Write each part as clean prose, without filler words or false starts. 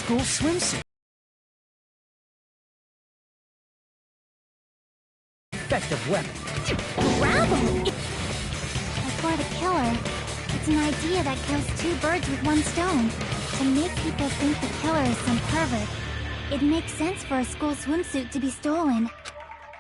school swimsuit. Effective weapon. Bravo! For the killer, it's an idea that kills two birds with one stone. To make people think the killer is some pervert, it makes sense for a school swimsuit to be stolen.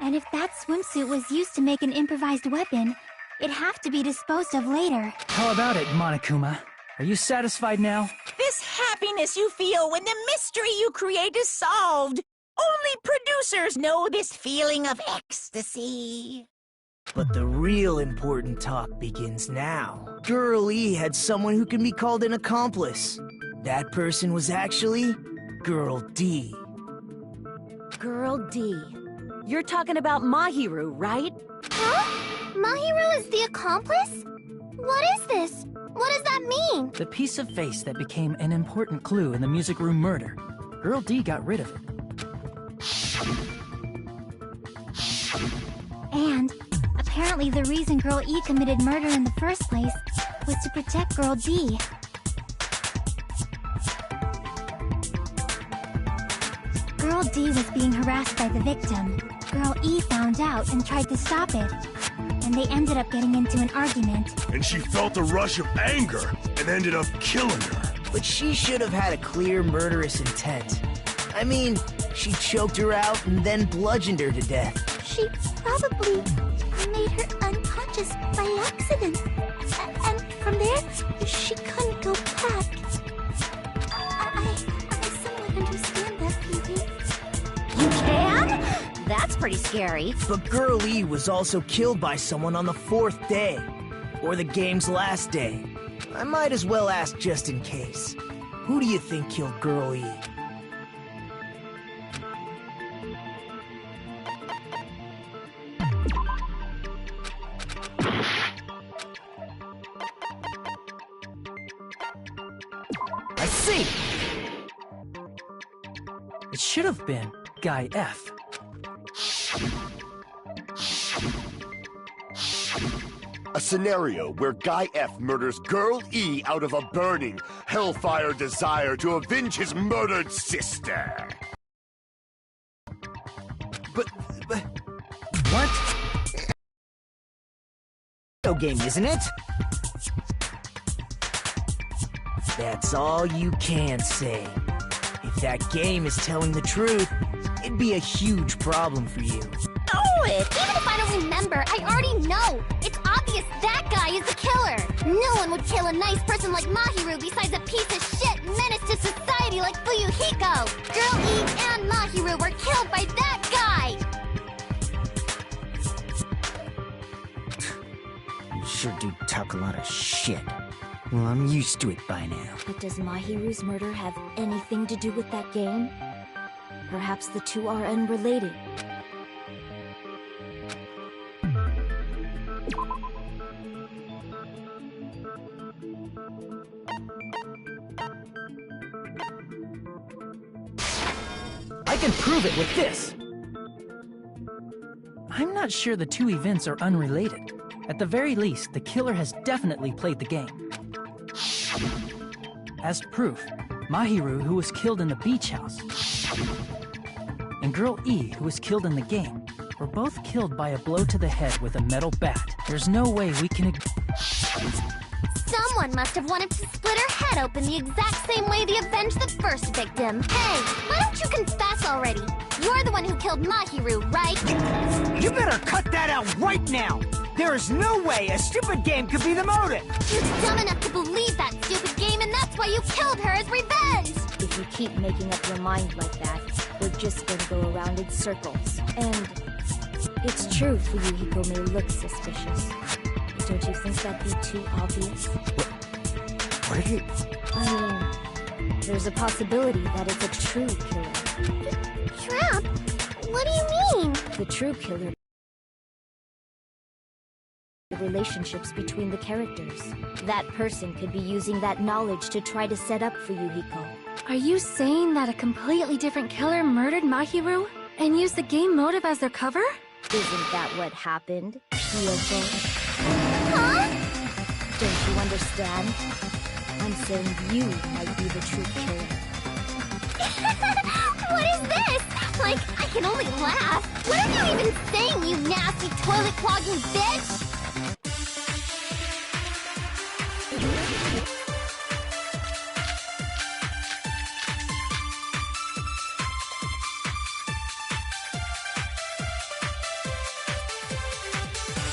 And if that swimsuit was used to make an improvised weapon, it'd have to be disposed of later. How about it, Monokuma? Are you satisfied now? This happiness you feel when the mystery you create is solved. Only producers know this feeling of ecstasy. But the real important talk begins now. Girl E had someone who can be called an accomplice. That person was actually Girl D. Girl D. You're talking about Mahiru, right? Huh? Mahiru is the accomplice? What is this? What does that mean? The piece of face that became an important clue in the music room murder. Girl D got rid of it. And apparently the reason Girl E committed murder in the first place was to protect Girl D. Girl D was being harassed by the victim. Girl E found out and tried to stop it. And they ended up getting into an argument. And she felt a rush of anger and ended up killing her. But she should have had a clear murderous intent. I mean, she choked her out and then bludgeoned her to death. She probably made her unconscious by accident. And from there, she couldn't go back. I somewhat understand that, Pee-wee. You can? That's pretty scary. But Girl E was also killed by someone on the 4th day. Or the game's last day. I might as well ask just in case. Who do you think killed Girl E? I see! It should have been Guy F. A scenario where Guy F murders Girl E out of a burning, hellfire desire to avenge his murdered sister. But What? video game, isn't it? That's all you can say. If that game is telling the truth, it'd be a huge problem for you. Know it! Even if I don't remember, I already know! It's obvious that guy is the killer! No one would kill a nice person like Mahiru besides a piece of shit menace to society like Fuyuhiko! Girl E and Mahiru were killed by that guy! You sure do talk a lot of shit. Well, I'm used to it by now. But does Mahiru's murder have anything to do with that game? Perhaps the two are unrelated. I can prove it with this! I'm not sure the two events are unrelated. At the very least, the killer has definitely played the game. As proof, Mahiru, who was killed in the beach house, and Girl E, who was killed in the game, were both killed by a blow to the head with a metal bat. There's no way we can Someone must have wanted to split her head open the exact same way they avenged the first victim. Hey, why don't you confess already? You're the one who killed Mahiru, right? You better cut that out right now! There is no way a stupid game could be the motive! You're dumb enough to believe that stupid game, and that's why you killed her as revenge! If you keep making up your mind like that, we're just going to go around in circles. And it's true Fuyuhiko may look suspicious. But don't you think that'd be too obvious? What are you... I mean, there's a possibility that it's a true killer. Trap? What do you mean? The true killer. The relationships between the characters. That person could be using that knowledge to try to set up Fuyuhiko. Are you saying that a completely different killer murdered Mahiru and used the game motive as their cover? Isn't that what happened, Kyoko? Huh? Don't you understand? I'm saying you might be the true killer. can only laugh. What are you even saying, you nasty toilet-clogging bitch?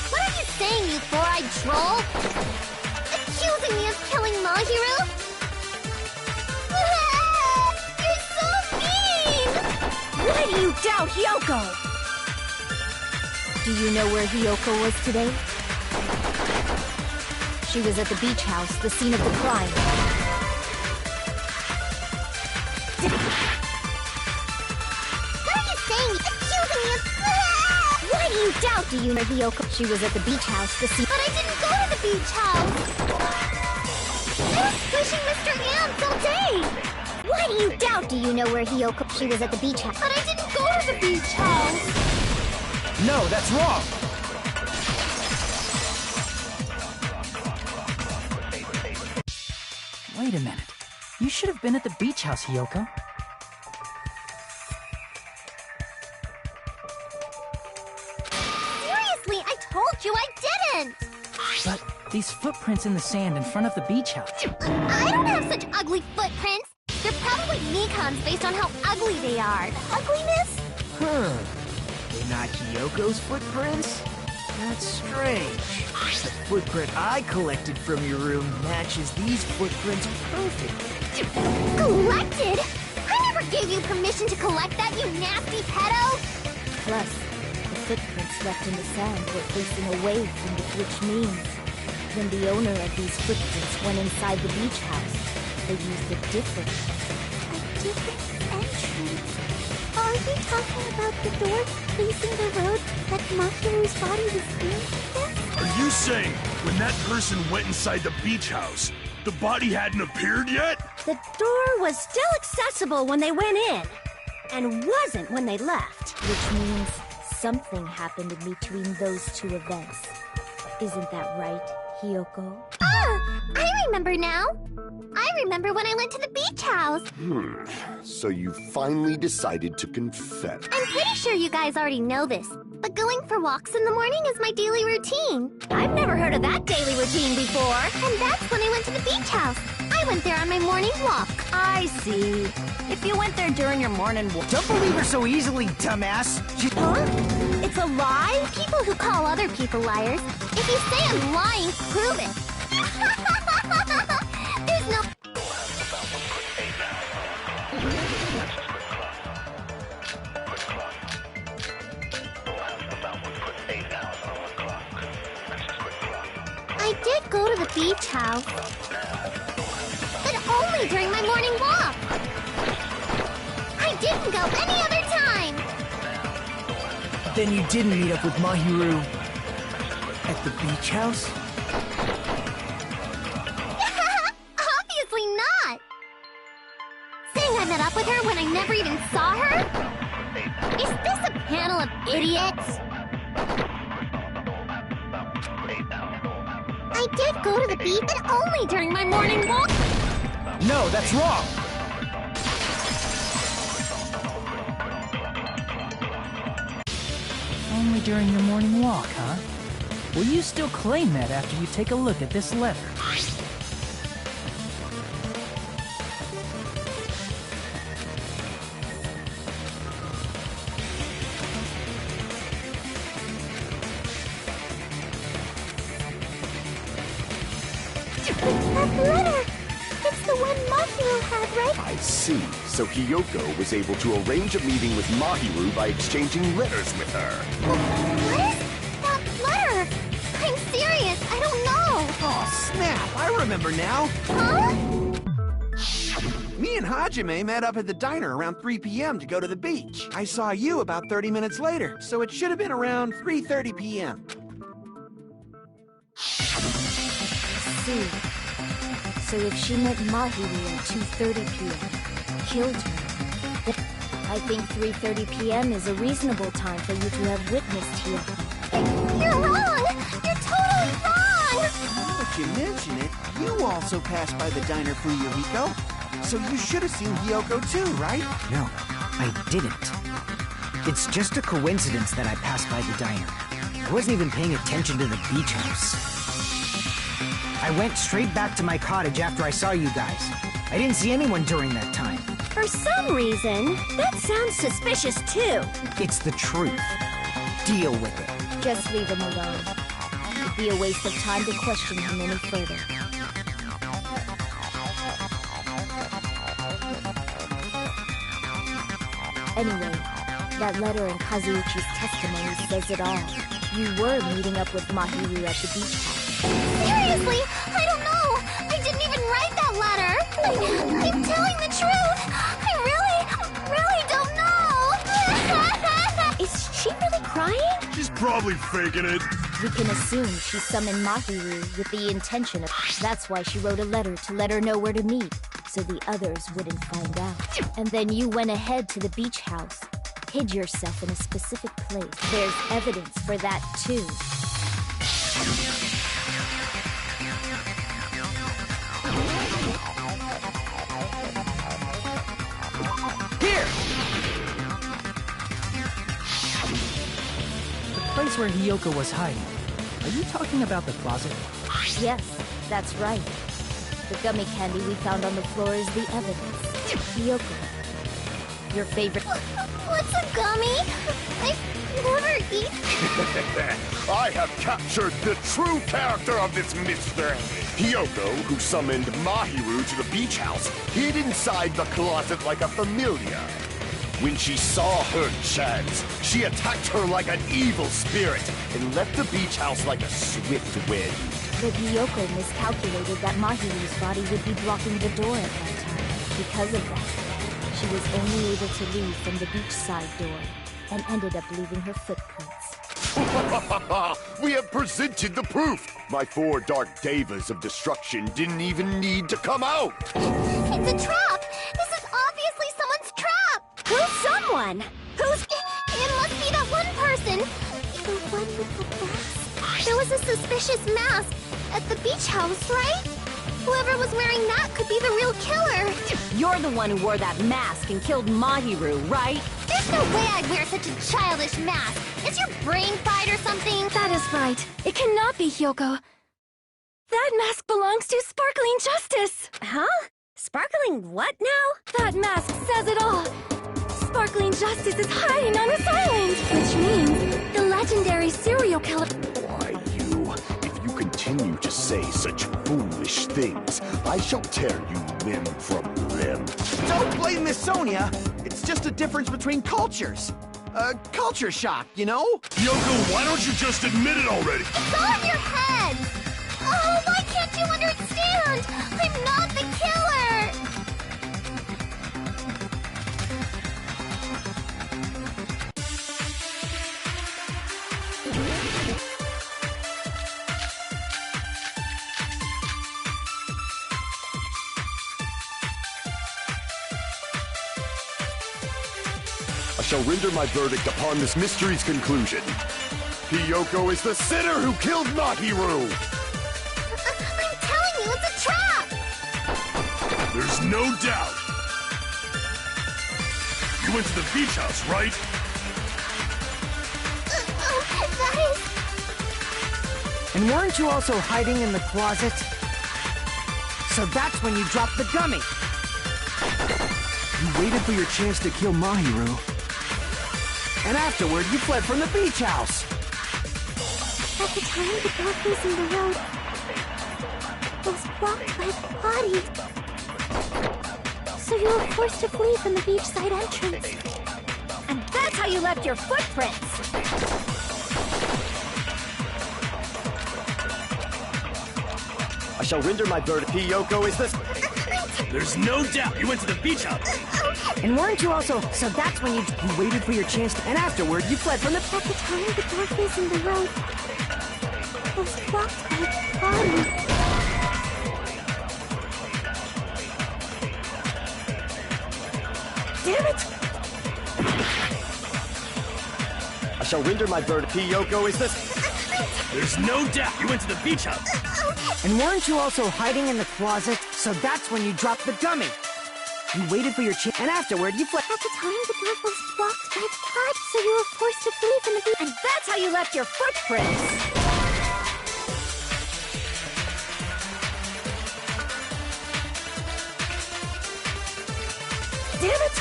What are you saying, you four-eyed troll? Accusing me of killing Mahiru? You're so mean! Why do you doubt Hiyoko? Do you know where Hiyoko was today? She was at the beach house, the scene of the crime. What are you saying? Accusing me of... Why do you doubt? Do you know Hiyoko? She was at the beach house, the scene... But I didn't go to the beach house! I was pushing Mr. Ants all day! Why do you doubt? Do you know where Hiyoko? She was at the beach house. But I didn't go to the beach house! No, that's wrong! Wait a minute. You should have been at the beach house, Hiyoko. Seriously, I told you I didn't! But these footprints in the sand in front of the beach house. I don't have such ugly footprints! They're probably Nikon's based on how ugly they are. Ugliness? Huh. They're not Hiyoko's footprints? That's strange. The footprint I collected from your room matches these footprints perfectly. Collected? I never gave you permission to collect that, you nasty pedo! Plus, the footprints left in the sand were facing away from the which means when the owner of these footprints went inside the beach house, they used a different entrance. Are you talking about the door facing the road that Mahiru's body was in? Are you saying when that person went inside the beach house, the body hadn't appeared yet? The door was still accessible when they went in, and wasn't when they left. Which means something happened in between those two events. Isn't that right, Hiyoko? Ah! I remember now! I remember when I went to the beach house! So you finally decided to confess. I'm pretty sure you guys already know this, but going for walks in the morning is my daily routine. I've never heard of that daily routine before. And that's when I went to the beach house. I went there on my morning walk. I see. If you went there during your morning walk... Don't believe her so easily, dumbass! Huh? It's a lie? People who call other people liars. If you say I'm lying, prove it. There's no... I did go to the beach house. But only during my morning walk. I didn't go any other time. Then you didn't meet up with Mahiru at the beach house? Obviously not. Saying I met up with her when I never even saw her? Is this a panel of idiots? I did go to the beach, but only during my morning walk. No, that's wrong! Only during your morning walk, huh? Will you still claim that after you take a look at this letter? That letter! It's the one Mahiru had, right? I see. So Hiyoko was able to arrange a meeting with Mahiru by exchanging letters with her. What is that letter? I'm serious, I don't know. Oh, snap! I remember now. Huh? Me and Hajime met up at the diner around 3 p.m. to go to the beach. I saw you about 30 minutes later, so it should have been around 3:30 p.m. See. So if she met Mahiru at 2:30 p.m., killed her, then I think 3:30 p.m. is a reasonable time for you to have witnessed Hiyoko. You're wrong! You're totally wrong! Now that you mention it, you also passed by the diner for Yuriko. So you should have seen Hiyoko too, right? No, I didn't. It's just a coincidence that I passed by the diner. I wasn't even paying attention to the beach house. I went straight back to my cottage after I saw you guys. I didn't see anyone during that time. For some reason, that sounds suspicious too. It's the truth. Deal with it. Just leave him alone. It'd be a waste of time to question him any further. Anyway, that letter in Kazuichi's testimony says it all. You were meeting up with Mahiru at the beach house. Seriously? I don't know! I didn't even write that letter! I'm telling the truth! I really don't know! Is she really crying? She's probably faking it. We can assume she summoned Mahiru with the intention of... That's why she wrote a letter to let her know where to meet, so the others wouldn't find out. And then you went ahead to the beach house, hid yourself in a specific place. There's evidence for that, too. Here! The place where Hiyoko was hiding. Are you talking about the closet? Yes, that's right. The gummy candy we found on the floor is the evidence. Hiyoko, your favorite... What's a gummy? I've never eaten... I have captured the true character of this mystery. Hiyoko, who summoned Mahiru to the beach house, hid inside the closet like a familiar. When she saw her chance, she attacked her like an evil spirit and left the beach house like a swift wind. But Hiyoko miscalculated that Mahiru's body would be blocking the door at that time. Because of that, she was only able to leave from the beachside door and ended up leaving her footprints. We have presented the proof! My 4 dark devas of destruction didn't even need to come out! It's a trap! This is obviously someone's trap! Who's someone? Who's... It must be that one person! The one with the mask? There was a suspicious mask at the beach house, right? Whoever was wearing that could be the real killer! You're the one who wore that mask and killed Mahiru, right? There's no way I'd wear such a childish mask! Is your brain fried or something? That is right. It cannot be Hiyoko. That mask belongs to Sparkling Justice! Huh? Sparkling what now? That mask says it all! Sparkling Justice is hiding on this island! Which means the legendary serial killer... Why, you? If you continue to say such foolish things, I shall tear you limb from limb. Don't blame Miss Sonia. It's just a difference between cultures. Culture shock, you know? Yoko, why don't you just admit it already? It's all in your head! Oh, why can't you understand? I'm not the killer! I shall render my verdict upon this mystery's conclusion. Hiyoko is the sinner who killed Mahiru! I'm telling you, it's a trap! There's no doubt. You went to the beach house, right? That is... And weren't you also hiding in the closet? So that's when you dropped the gummy! You waited for your chance to kill Mahiru. And afterward, you fled from the beach house! At the time the door facing the road was blocked by the body. So you were forced to flee from the beachside entrance. And that's how you left your footprints! I shall render my verdict. Hiyoko is the... There's no doubt. You went to the beach house. And weren't you also... So that's when you waited for your chance to... And afterward, you fled from the... At the time the door facing the road was blocked by the body. Damn it! I shall render my verdict. Hiyoko is the... There's no doubt. You went to the beach house. And weren't you also hiding in the closet? So that's when you dropped the gummy. You waited for your chance, and afterward, you fled. At the time, the door was blocked by the pod, so you were forced to flee from the beach. And that's how you left your footprints! Damn it!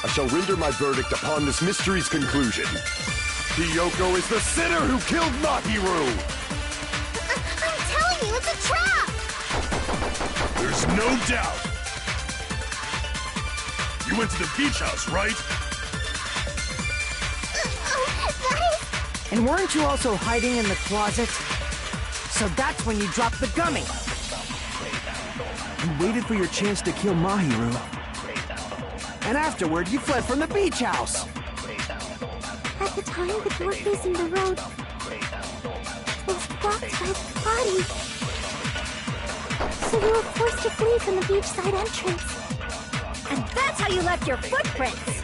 I shall render my verdict upon this mystery's conclusion. Hiyoko is the sinner who killed Mahiru! I'm telling you, it's a trap! There's no doubt. You went to the beach house, right? Guys! And weren't you also hiding in the closet? So that's when you dropped the gummy. You waited for your chance to kill Mahiru. And afterward, you fled from the beach house. At the time, the door facing the road was blocked by the body. So you were forced to flee from the beachside entrance. And that's how you left your footprints!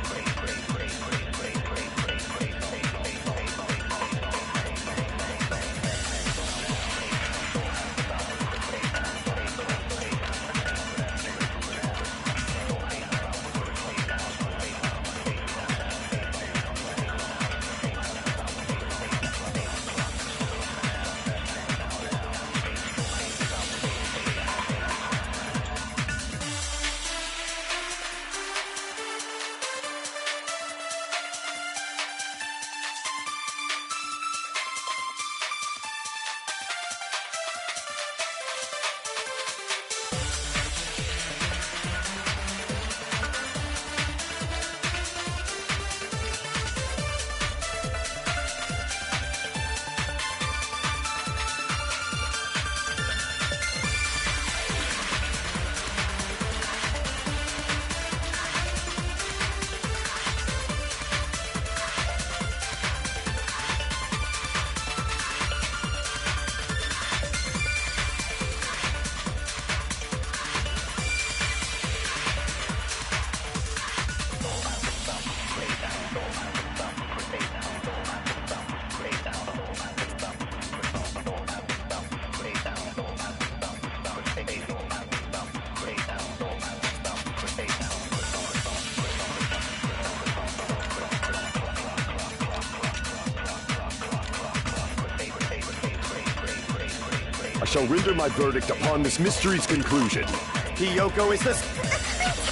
I shall render my verdict upon this mystery's conclusion. Hiyoko is the...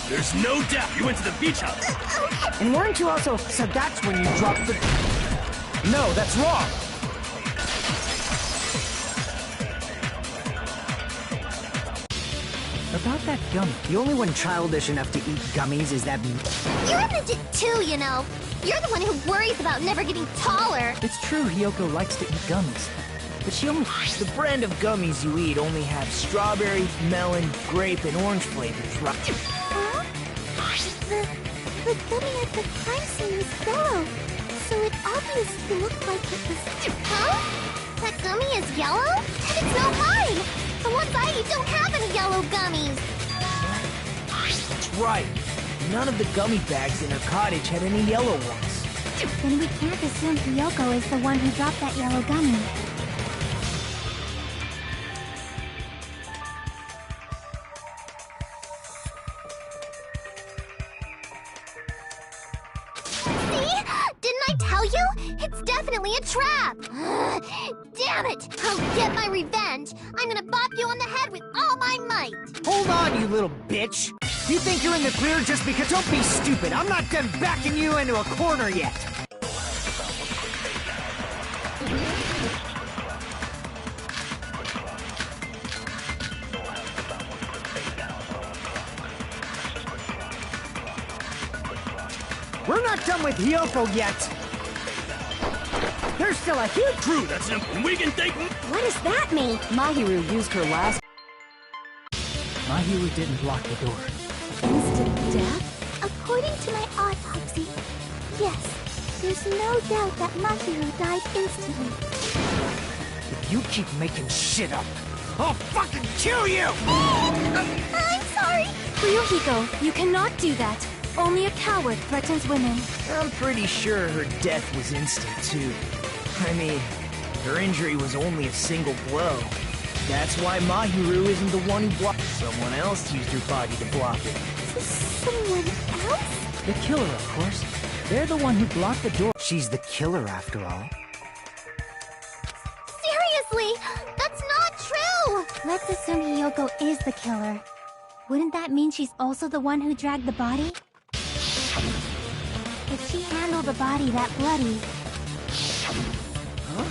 There's no doubt you went to the beach house. And weren't you also... So that's when you dropped the... No, that's wrong! About that gummy. The only one childish enough to eat gummies is that... You're a midget too, you know. You're the one who worries about never getting taller. It's true Hiyoko likes to eat gummies, but she only... The brand of gummies you eat only have strawberry, melon, grape, and orange flavors, right? Huh? The gummy at the crime scene was yellow, so it obviously looked like it was... Huh? That gummy is yellow? And it's not mine! The ones I eat don't have any yellow gummies! That's right. None of the gummy bags in her cottage had any yellow ones. Then we can't assume Hiyoko is the one who dropped that yellow gummy. See? Didn't I tell you? It's definitely a trap! Damn it! I'll get my revenge! I'm gonna bop you on the head with all my might! Hold on, you little bitch! You think you're in the clear just because... Don't be stupid! I'm not done backing you into a corner yet! We're not done with Hiyoko yet! There's still a huge... True, that's an... We can think... What does that mean? Mahiru used her last... Mahiru didn't lock the door. Instant death? According to my autopsy, yes. There's no doubt that Mahiru died instantly. If you keep making shit up, I'll fucking kill you! I'm sorry! Ryuhiko, you cannot do that. Only a coward threatens women. I'm pretty sure her death was instant, too. I mean, her injury was only a single blow. That's why Mahiru isn't the one who blocked. Someone else used her body to block it. Someone else? The killer, of course. They're the one who blocked the door. She's the killer, after all. Seriously, that's not true! Let's assume Hiyoko is the killer. Wouldn't that mean she's also the one who dragged the body? If she handled the body that bloody... Huh?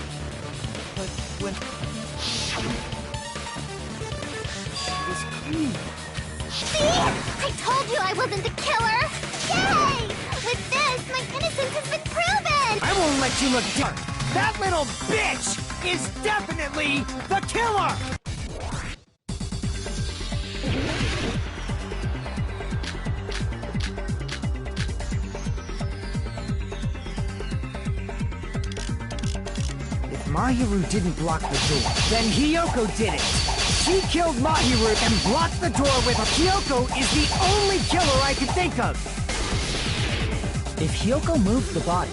But when... She was clean. See? I told you I wasn't the killer! Yay! With this, my innocence has been proven! I won't let you look down. That little bitch is definitely the killer! If Mahiru didn't block the door, Then Hiyoko did it! She killed Mahiru and blocked the door with her. Hiyoko is the only killer I can think of! If Hiyoko moved the body,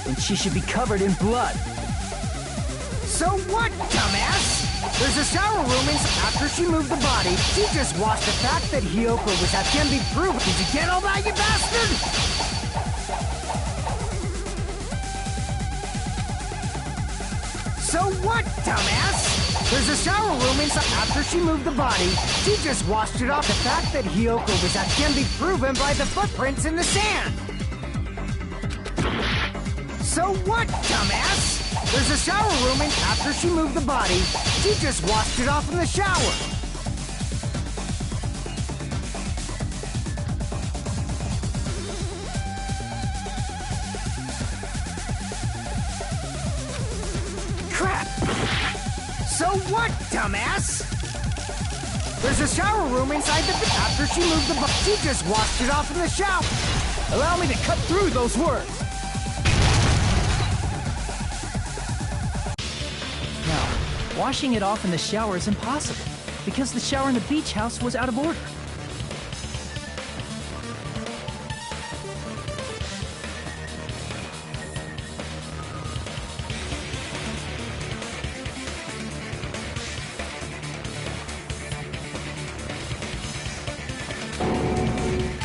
then she should be covered in blood. So what, dumbass? There's a shower room after she moved the body. She just washed the fact that Hiyoko was at can be proven. Did you get all that, you bastard? So what, dumbass? There's a shower room after she moved the body. She just washed it off. The fact that Hiyoko was at can be proven by the footprints in the sand. So what, dumbass? There's a shower room after she moved the body. She just washed it off in the shower. Crap! So what, dumbass? There's a shower room inside the... After she moved the body, she just washed it off in the shower. Allow me to cut through those words. Washing it off in the shower is impossible, because the shower in the beach house was out of order.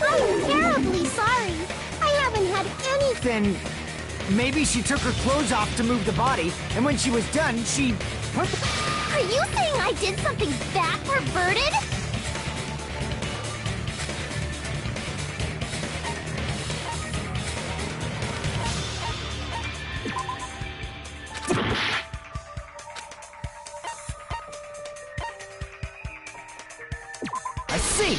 I'm terribly sorry. I haven't had any... Then maybe she took her clothes off to move the body, and when she was done, she put the... Are you saying I did something that perverted? I see!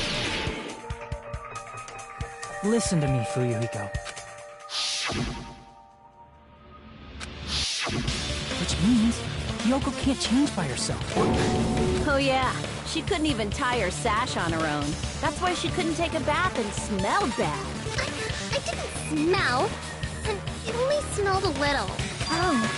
Listen to me, Fuyuhiko. Which means Hiyoko can't change by herself. Oh yeah, she couldn't even tie her sash on her own. That's why she couldn't take a bath and smelled bad. I didn't smell. It only smelled a little. Oh,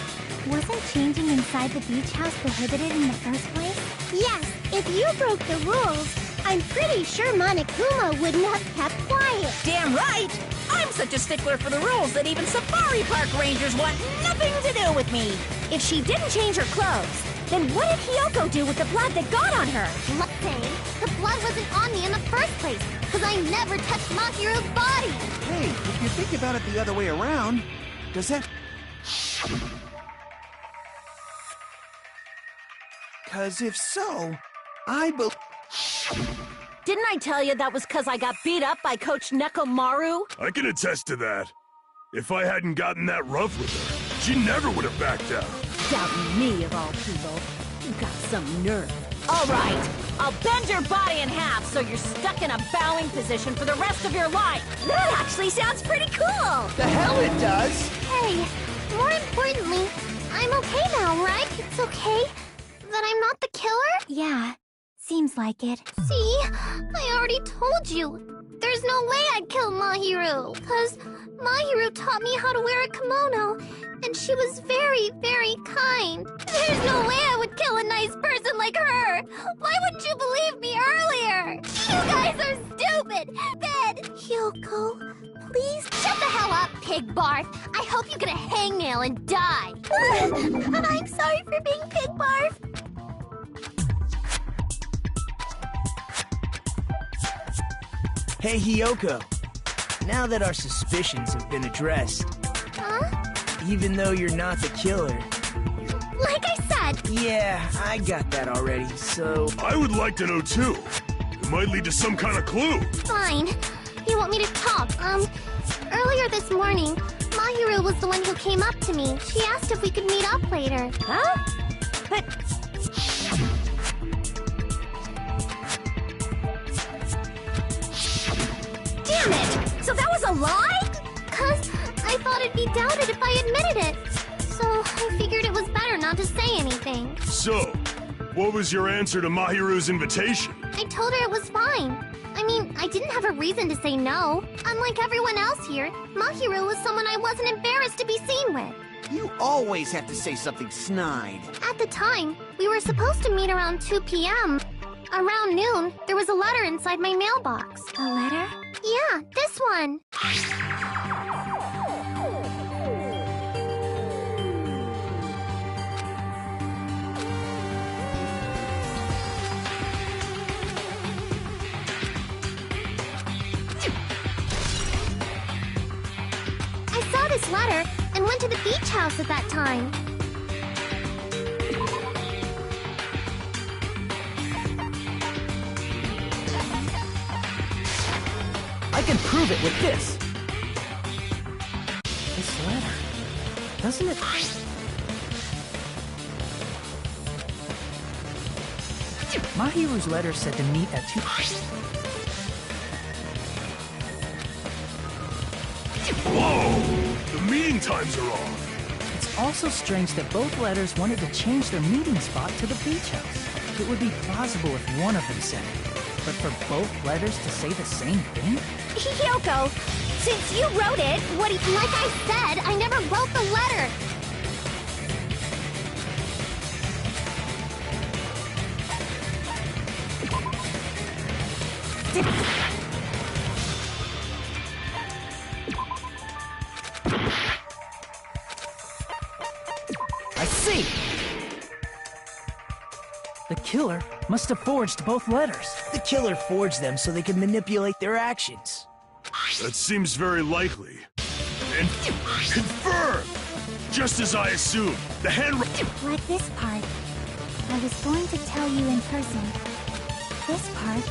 wasn't changing inside the beach house prohibited in the first place? Yes, if you broke the rules, I'm pretty sure Monokuma wouldn't have kept quiet. Damn right! I'm such a stickler for the rules that even safari park rangers want nothing to do with me. If she didn't change her clothes, then what did Hiyoko do with the blood that got on her? Let's say the blood wasn't on me in the first place, because I never touched Mahiru's body. Hey, if you think about it the other way around, does that... Because if so, I believe... Didn't I tell you that was because I got beat up by Coach Nekomaru? I can attest to that. If I hadn't gotten that rough with her, she never would have backed out. Doubting me, of all people. You got some nerve. All right, I'll bend your body in half so you're stuck in a bowing position for the rest of your life. That actually sounds pretty cool. The hell it does! Hey, more importantly, I'm okay now, right? It's okay that I'm not the killer? Yeah, seems like it. See? I already told you. There's no way I'd kill Mahiru, because Mahiru taught me how to wear a kimono, and she was very, very kind. There's no way I would kill a nice person like her. Why wouldn't you believe me earlier? You guys are stupid. Then, Hiyoko, please shut the hell up, Pig Barf. I hope you get a hangnail and die. I'm sorry for being Pig Barf. Hey, Hiyoko. Now that our suspicions have been addressed, even though you're not the killer... Like I said... Yeah, I got that already, so... I would like to know too. It might lead to some kind of clue. Fine. You want me to talk? Earlier this morning, Mahiru was the one who came up to me. She asked if we could meet up later. Huh? But... Damn it! So that was a lie? 'Cause I thought it'd be doubted if I admitted it. So I figured it was better not to say anything. So, what was your answer to Mahiru's invitation? I told her it was fine. I mean, I didn't have a reason to say no. Unlike everyone else here, Mahiru was someone I wasn't embarrassed to be seen with. You always have to say something snide. At the time, we were supposed to meet around 2 p.m. Around noon, there was a letter inside my mailbox. A letter? Yeah, this one. I saw this letter and went to the beach house at that time. I can prove it with this. This letter, doesn't it? Mahiru's letter said to meet at 2. Whoa! The meeting times are off. It's also strange that both letters wanted to change their meeting spot to the beach house. It would be plausible if one of them said it. But for both letters to say the same thing? Hiyoko, since you wrote it, what do you... Like I said, I never wrote the letter. I see! The killer must have forged both letters. The killer forged them so they could manipulate their actions. That seems very likely. And confirmed! Just as I assumed, the handwriting... Like this part. I was going to tell you in person. This part.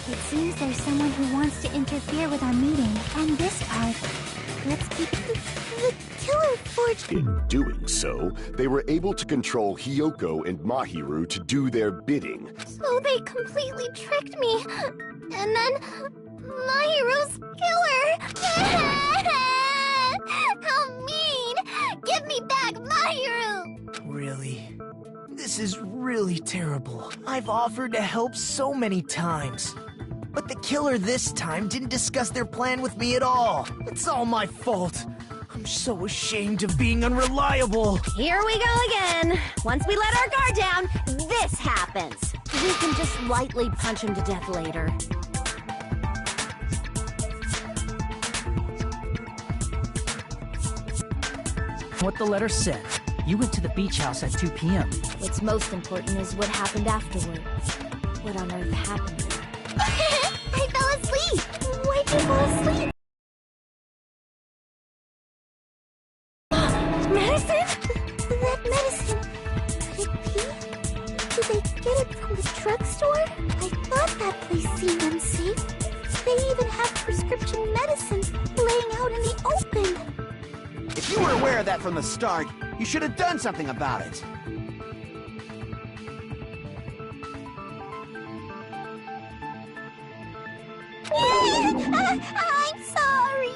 It seems there's someone who wants to interfere with our meeting. And this part. Let's keep it... The killer forged... In doing so, they were able to control Hiyoko and Mahiru to do their bidding. So they completely tricked me. And then... Mahiru's killer! How mean! Give me back Mahiru! Really? This is really terrible. I've offered to help so many times. But the killer this time didn't discuss their plan with me at all. It's all my fault. I'm so ashamed of being unreliable. Here we go again. Once we let our guard down, this happens. We can just lightly punch him to death later. What the letter said. You went to the beach house at 2 p.m. What's most important is what happened afterward. What on earth happened there? I fell asleep! Why'd you fall asleep? Medicine? That medicine... Could it be? Did they get it from the drugstore? I thought that place seemed unsafe. They even have prescription medicines laying out in the open. If you were aware of that from the start, you should have done something about it. I'm sorry.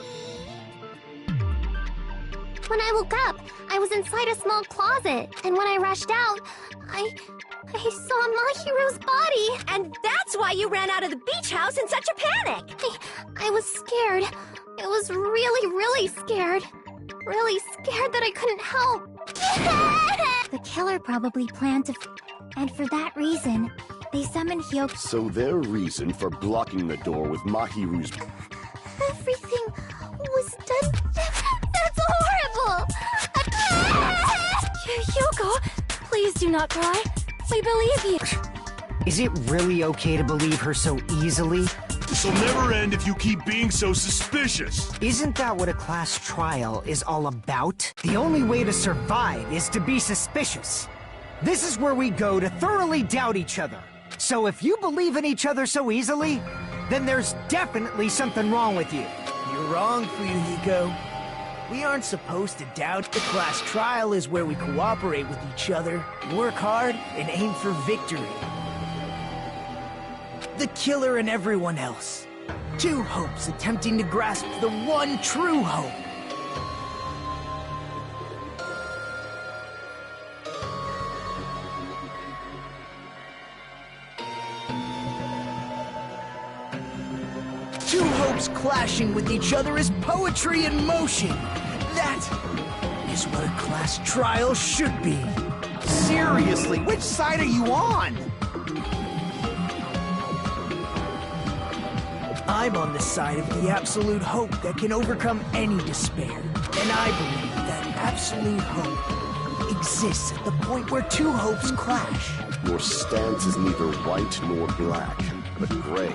When I woke up, I was inside a small closet, and when I rushed out, I saw Mahiru's body. And that's why you ran out of the beach house in such a panic! I was scared. I was really, really scared. Really scared that I couldn't help. The killer probably planned to... And for that reason, they summoned Hiyoko... So their reason for blocking the door with Mahiru's... Everything was done... That's horrible! Hiyoko, please do not cry. We believe you. Is it really okay to believe her so easily? This'll never end if you keep being so suspicious. Isn't that what a class trial is all about? The only way to survive is to be suspicious. This is where we go to thoroughly doubt each other. So if you believe in each other so easily, then there's definitely something wrong with you. You're wrong, Fuyuhiko. We aren't supposed to doubt. The class trial is where we cooperate with each other, work hard, and aim for victory. The killer and everyone else. Two hopes attempting to grasp the one true hope. Two hopes clashing with each other is poetry in motion. That is what a class trial should be. Seriously, which side are you on? I'm on the side of the absolute hope that can overcome any despair. And I believe that absolute hope exists at the point where two hopes clash. Your stance is neither white nor black, but gray.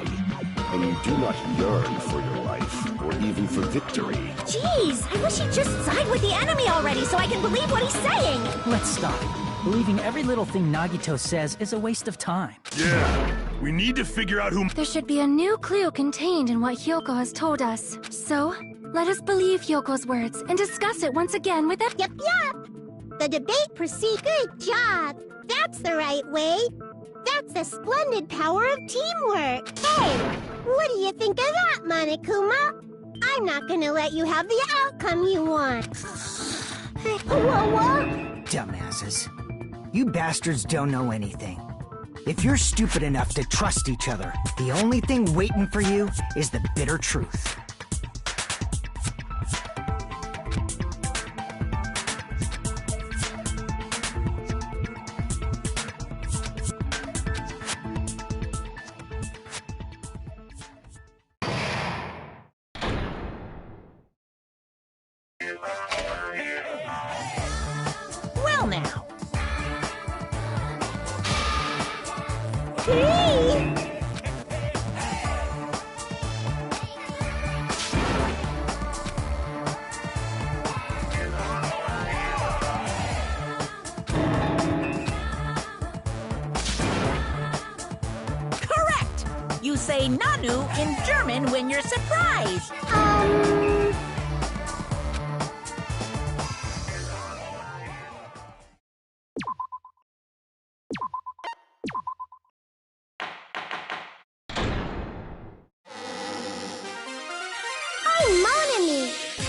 And you do not yearn for your life, or even for victory. Jeez, I wish he'd just side with the enemy already so I can believe what he's saying! Let's stop. Believing every little thing Nagito says is a waste of time. Yeah, we need to figure out who... There should be a new clue contained in what Hyoko has told us. So, let us believe Hyoko's words and discuss it once again with Yep. The debate proceeds. Good job. That's the right way. That's the splendid power of teamwork. Hey, what do you think of that, Monokuma? I'm not gonna let you have the outcome you want. Whoa. Dumbasses. You bastards don't know anything. If you're stupid enough to trust each other, the only thing waiting for you is the bitter truth. Well now. Hey! Correct! You say Nanu in German when you're surprised.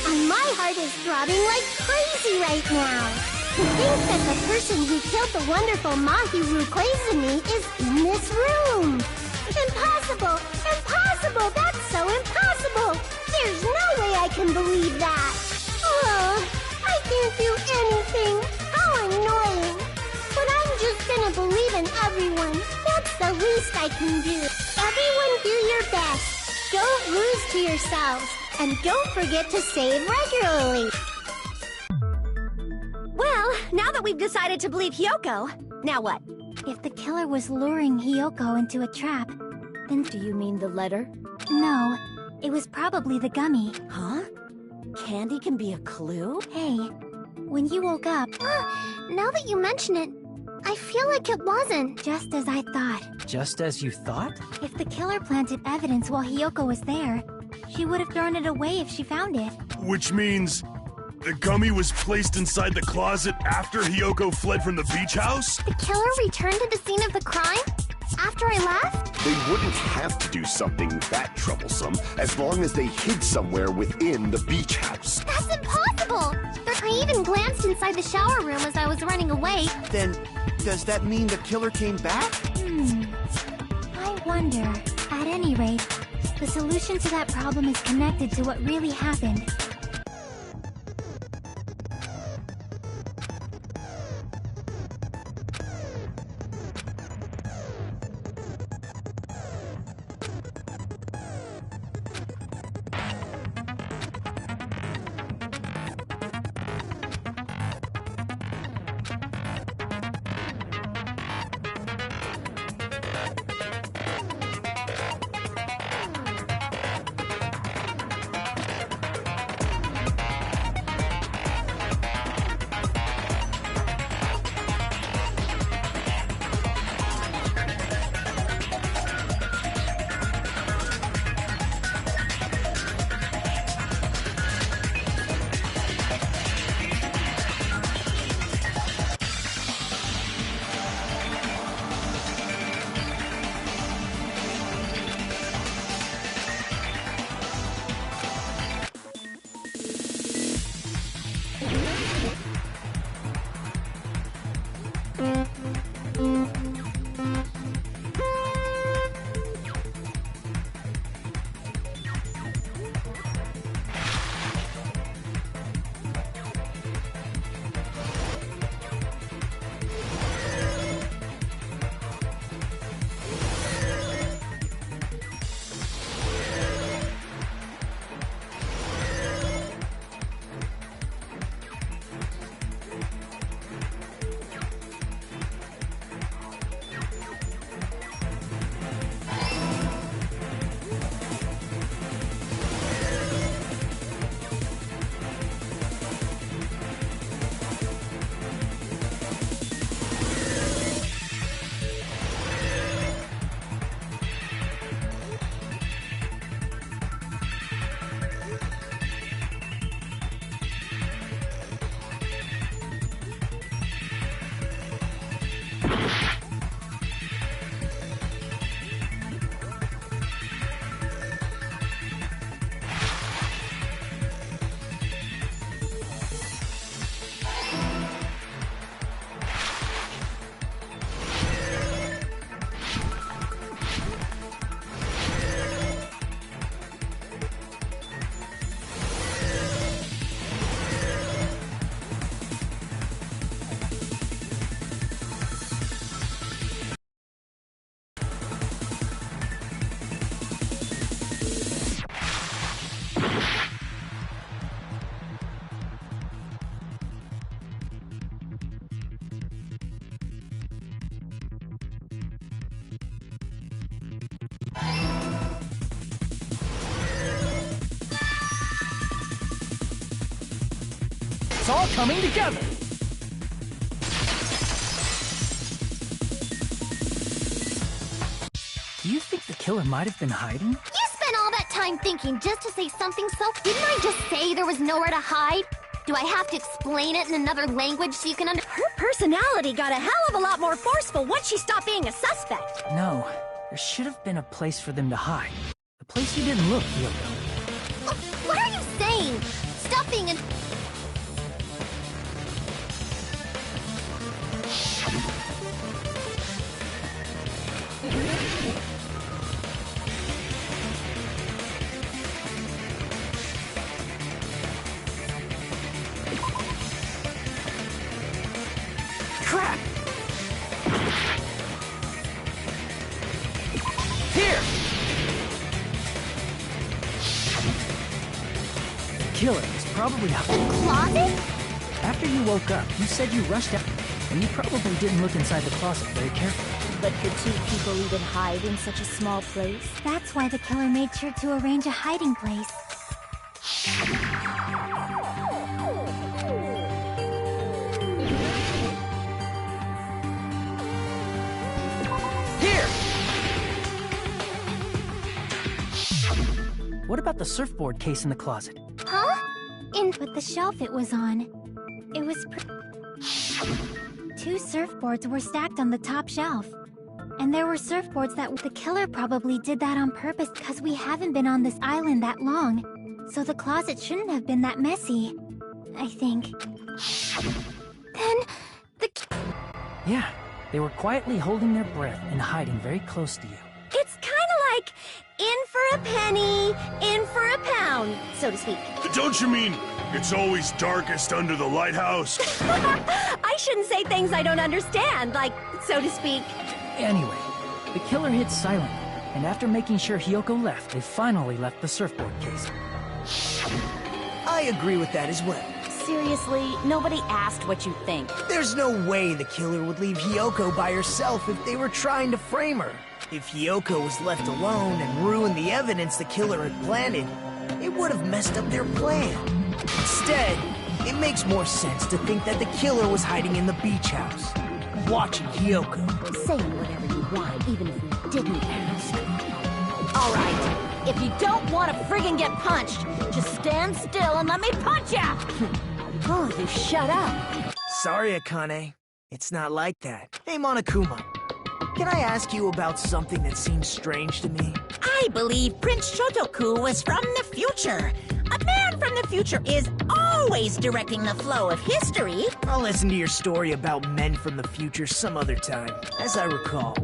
And my heart is throbbing like crazy right now. To think that the person who killed the wonderful Mahiru Koizumi is in this room. Impossible! Impossible! That's so impossible! There's no way I can believe that. Oh, I can't do anything. How annoying. But I'm just gonna believe in everyone. That's the least I can do. Everyone do your best. Don't lose to yourselves. And don't forget to save regularly. Well, now that we've decided to believe Hyoko, now what? If the killer was luring Hyoko into a trap, then... Do you mean the letter? No, it was probably the gummy. Huh? Candy can be a clue? Hey, when you woke up... now that you mention it, I feel like it wasn't. Just as I thought. Just as you thought? If the killer planted evidence while Hyoko was there, she would have thrown it away if she found it. Which means the gummy was placed inside the closet after Hyoko fled from the beach house? The killer returned to the scene of the crime? After I left? They wouldn't have to do something that troublesome as long as they hid somewhere within the beach house. That's impossible! I even glanced inside the shower room as I was running away. Then, does that mean the killer came back? I wonder. At any rate, the solution to that problem is connected to what really happened. It's all coming together! Do you think the killer might have been hiding? You spent all that time thinking just to say something so... Didn't I just say there was nowhere to hide? Do I have to explain it in another language so you can Her personality got a hell of a lot more forceful once she stopped being a suspect. No, there should have been a place for them to hide. The place you didn't look, Hiyoko. What are you saying? Stop being an... Crap! Here! The killer was probably The closet? After you woke up, you said you rushed out, and you probably didn't look inside the closet very carefully. But could two people even hide in such a small place? That's why the killer made sure to arrange a hiding place. Here! What about the surfboard case in the closet? Huh? But the shelf it was on. It was Two surfboards were stacked on the top shelf. And there were surfboards that the killer probably did that on purpose because we haven't been on this island that long. So the closet shouldn't have been that messy, I think. Then, Yeah, they were quietly holding their breath and hiding very close to you. It's kind of like in for a penny, in for a pound, so to speak. Don't you mean it's always darkest under the lighthouse? I shouldn't say things I don't understand, like, so to speak. Anyway, the killer hid silently, and after making sure Hiyoko left, they finally left the surfboard case. I agree with that as well. Seriously, nobody asked what you think. There's no way the killer would leave Hiyoko by herself if they were trying to frame her. If Hiyoko was left alone and ruined the evidence the killer had planted, it would have messed up their plan. Instead, it makes more sense to think that the killer was hiding in the beach house, watching Hiyoko. Saying whatever you want, even if we didn't ask. All right, if you don't want to friggin' get punched, just stand still and let me punch ya! Oh, you shut up. Sorry, Akane. It's not like that. Hey, Monokuma. Can I ask you about something that seems strange to me? I believe Prince Shotoku was from the future. A man from the future is always directing the flow of history. I'll listen to your story about men from the future some other time. As I recall,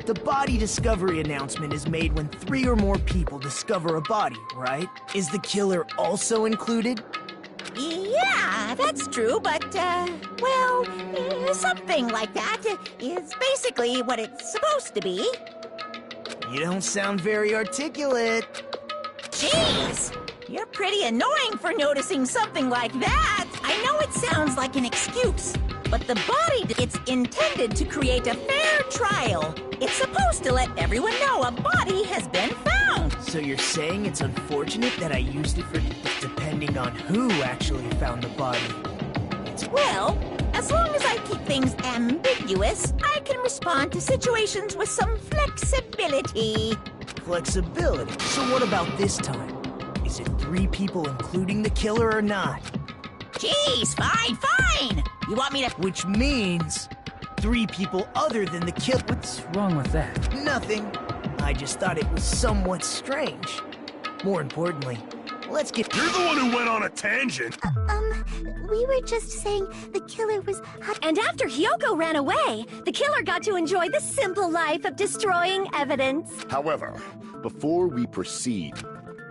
the body discovery announcement is made when 3 or more people discover a body, right? Is the killer also included? Yeah, that's true, but, well, something like that is basically what it's supposed to be. You don't sound very articulate. Jeez! You're pretty annoying for noticing something like that. I know it sounds like an excuse, but the body, it's intended to create a fair trial. It's supposed to let everyone know a body has been found. So you're saying it's unfortunate that I used it for depending on who actually found the body? Well, as long as I keep things ambiguous, I can respond to situations with some flexibility. Flexibility? So what about this time? Is it 3 people including the killer or not? Jeez, fine! You want me to... Which means 3 people other than the killer. What's wrong with that? Nothing. I just thought it was somewhat strange. More importantly, let's get... You're the one who went on a tangent. We were just saying the killer was... And after Hiyoko ran away, the killer got to enjoy the simple life of destroying evidence. However, before we proceed,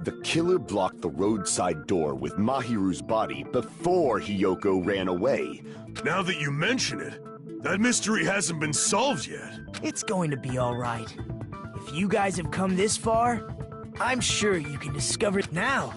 the killer blocked the roadside door with Mahiru's body before Hiyoko ran away. Now that you mention it, that mystery hasn't been solved yet. It's going to be all right. If you guys have come this far, I'm sure you can discover it now.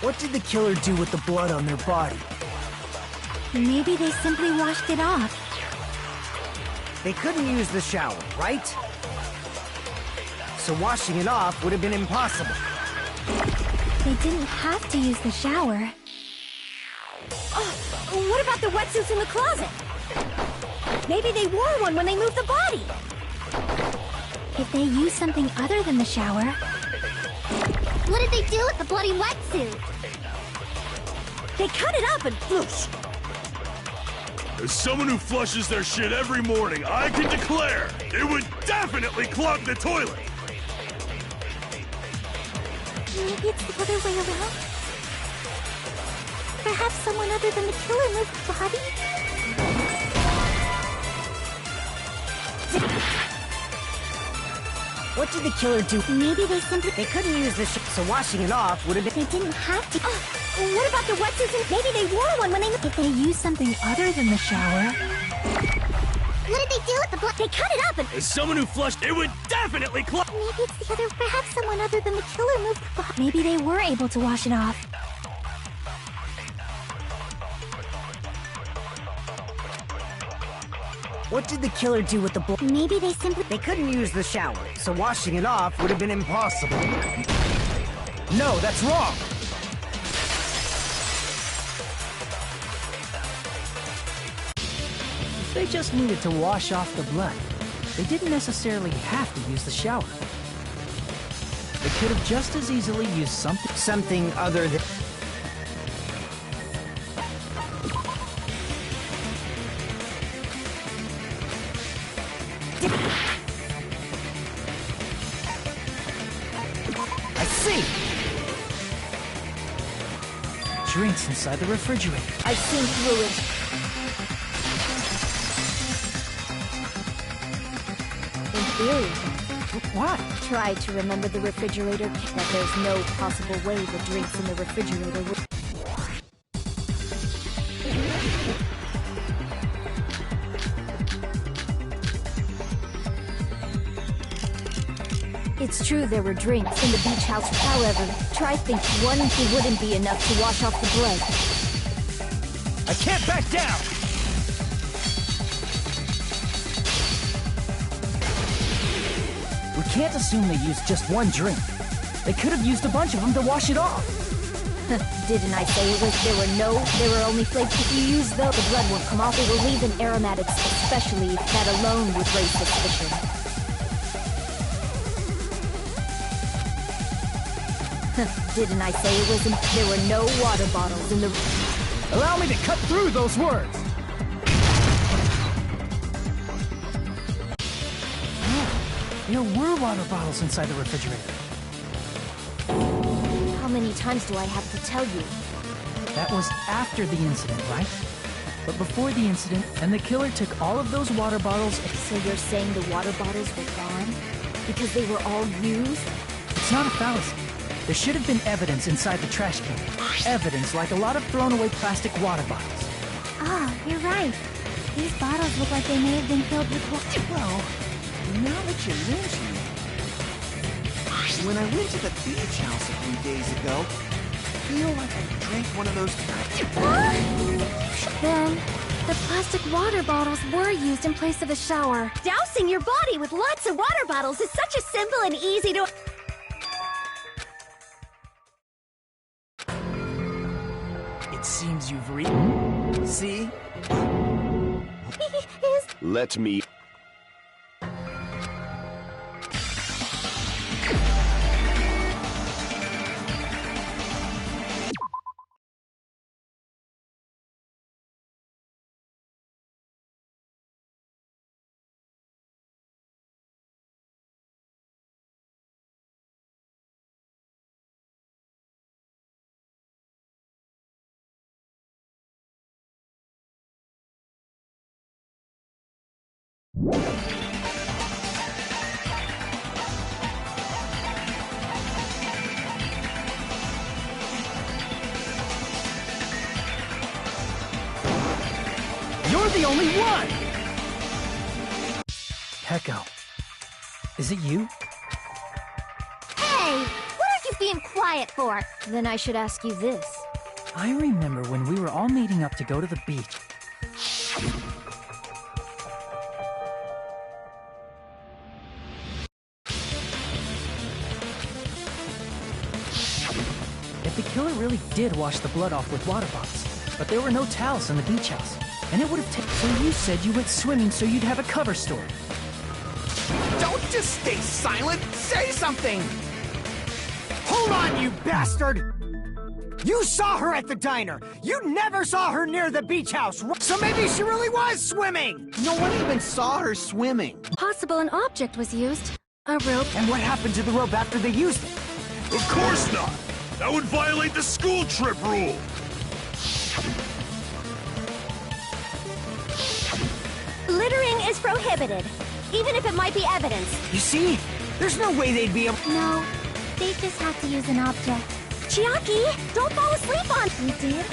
What did the killer do with the blood on their body? Maybe they simply washed it off. They couldn't use the shower, right? So washing it off would have been impossible. They didn't have to use the shower. Oh, what about the wetsuits in the closet? Maybe they wore one when they moved the body. If they used something other than the shower... What did they do with the bloody wetsuit? They cut it up and floosh. As someone who flushes their shit every morning, I can declare it would definitely clog the toilet. Maybe it's the other way around? Perhaps someone other than the killer moved the body? What did the killer do? Maybe they simply... They couldn't use the so washing it off would have been... They didn't have to... What about the wetsuits? Maybe they wore one when they... If they used something other than the shower... What did they do with the blood? They cut it up and... As someone who flushed, it would definitely clog... Maybe it's the other... Perhaps someone other than the killer moved the body. Maybe they were able to wash it off. What did the killer do with the blood? Maybe they simply... They couldn't use the shower, so washing it off would have been impossible. No, that's wrong! If they just needed to wash off the blood, they didn't necessarily have to use the shower. They could have just as easily used something other than... I see! Drinks inside the refrigerator. I've seen through it. In theory, What? try to remember the refrigerator, that there's no possible way the drinks in the refrigerator would... It's true there were drinks in the beach house. However, try think one thing wouldn't be enough to wash off the blood. I can't back down! We can't assume they used just one drink. They could have used a bunch of them to wash it off. Didn't I say it was there were only flakes? If you use those, the blood will come off. It will leave an aromatics, especially that alone would raise suspicion. Didn't I say it wasn't? There were no water bottles in the... Allow me to cut through those words! There were water bottles inside the refrigerator. How many times do I have to tell you? That was after the incident, right? But before the incident, and the killer took all of those water bottles... So you're saying the water bottles were gone? Because they were all used? It's not a fallacy. There should have been evidence inside the trash can. Evidence like a lot of thrown-away plastic water bottles. Ah, you're right. These bottles look like they may have been filled with water. Well, now that you mention it, when I went to the beach house a few days ago, I feel like I drank one of those... Then, the plastic water bottles were used in place of a shower. Dousing your body with lots of water bottles is such a simple and easy to... It seems you've See? Let me... You're the only one! Heko. Is it you? Hey! What are you being quiet quiet for? Then I should ask you this. I remember when we were all meeting up to go to the beach. If the killer really did wash the blood off with water bottles, but there were no towels in the beach house, and it would have taken. So you said you went swimming so you'd have a cover story. Don't just stay silent! Say something! Hold on, you bastard! You saw her at the diner! You never saw her near the beach house! So maybe she really was swimming! No one even saw her swimming. Possible an object was used. A rope. And what happened to the rope after they used it? Of course not! That would violate the school trip rule! Littering is prohibited, even if it might be evidence. You see? There's no way they'd be able— No, they just had to use an object. Chiaki, don't fall asleep on— You did?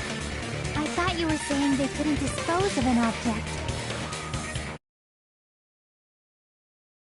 I thought you were saying they couldn't dispose of an object.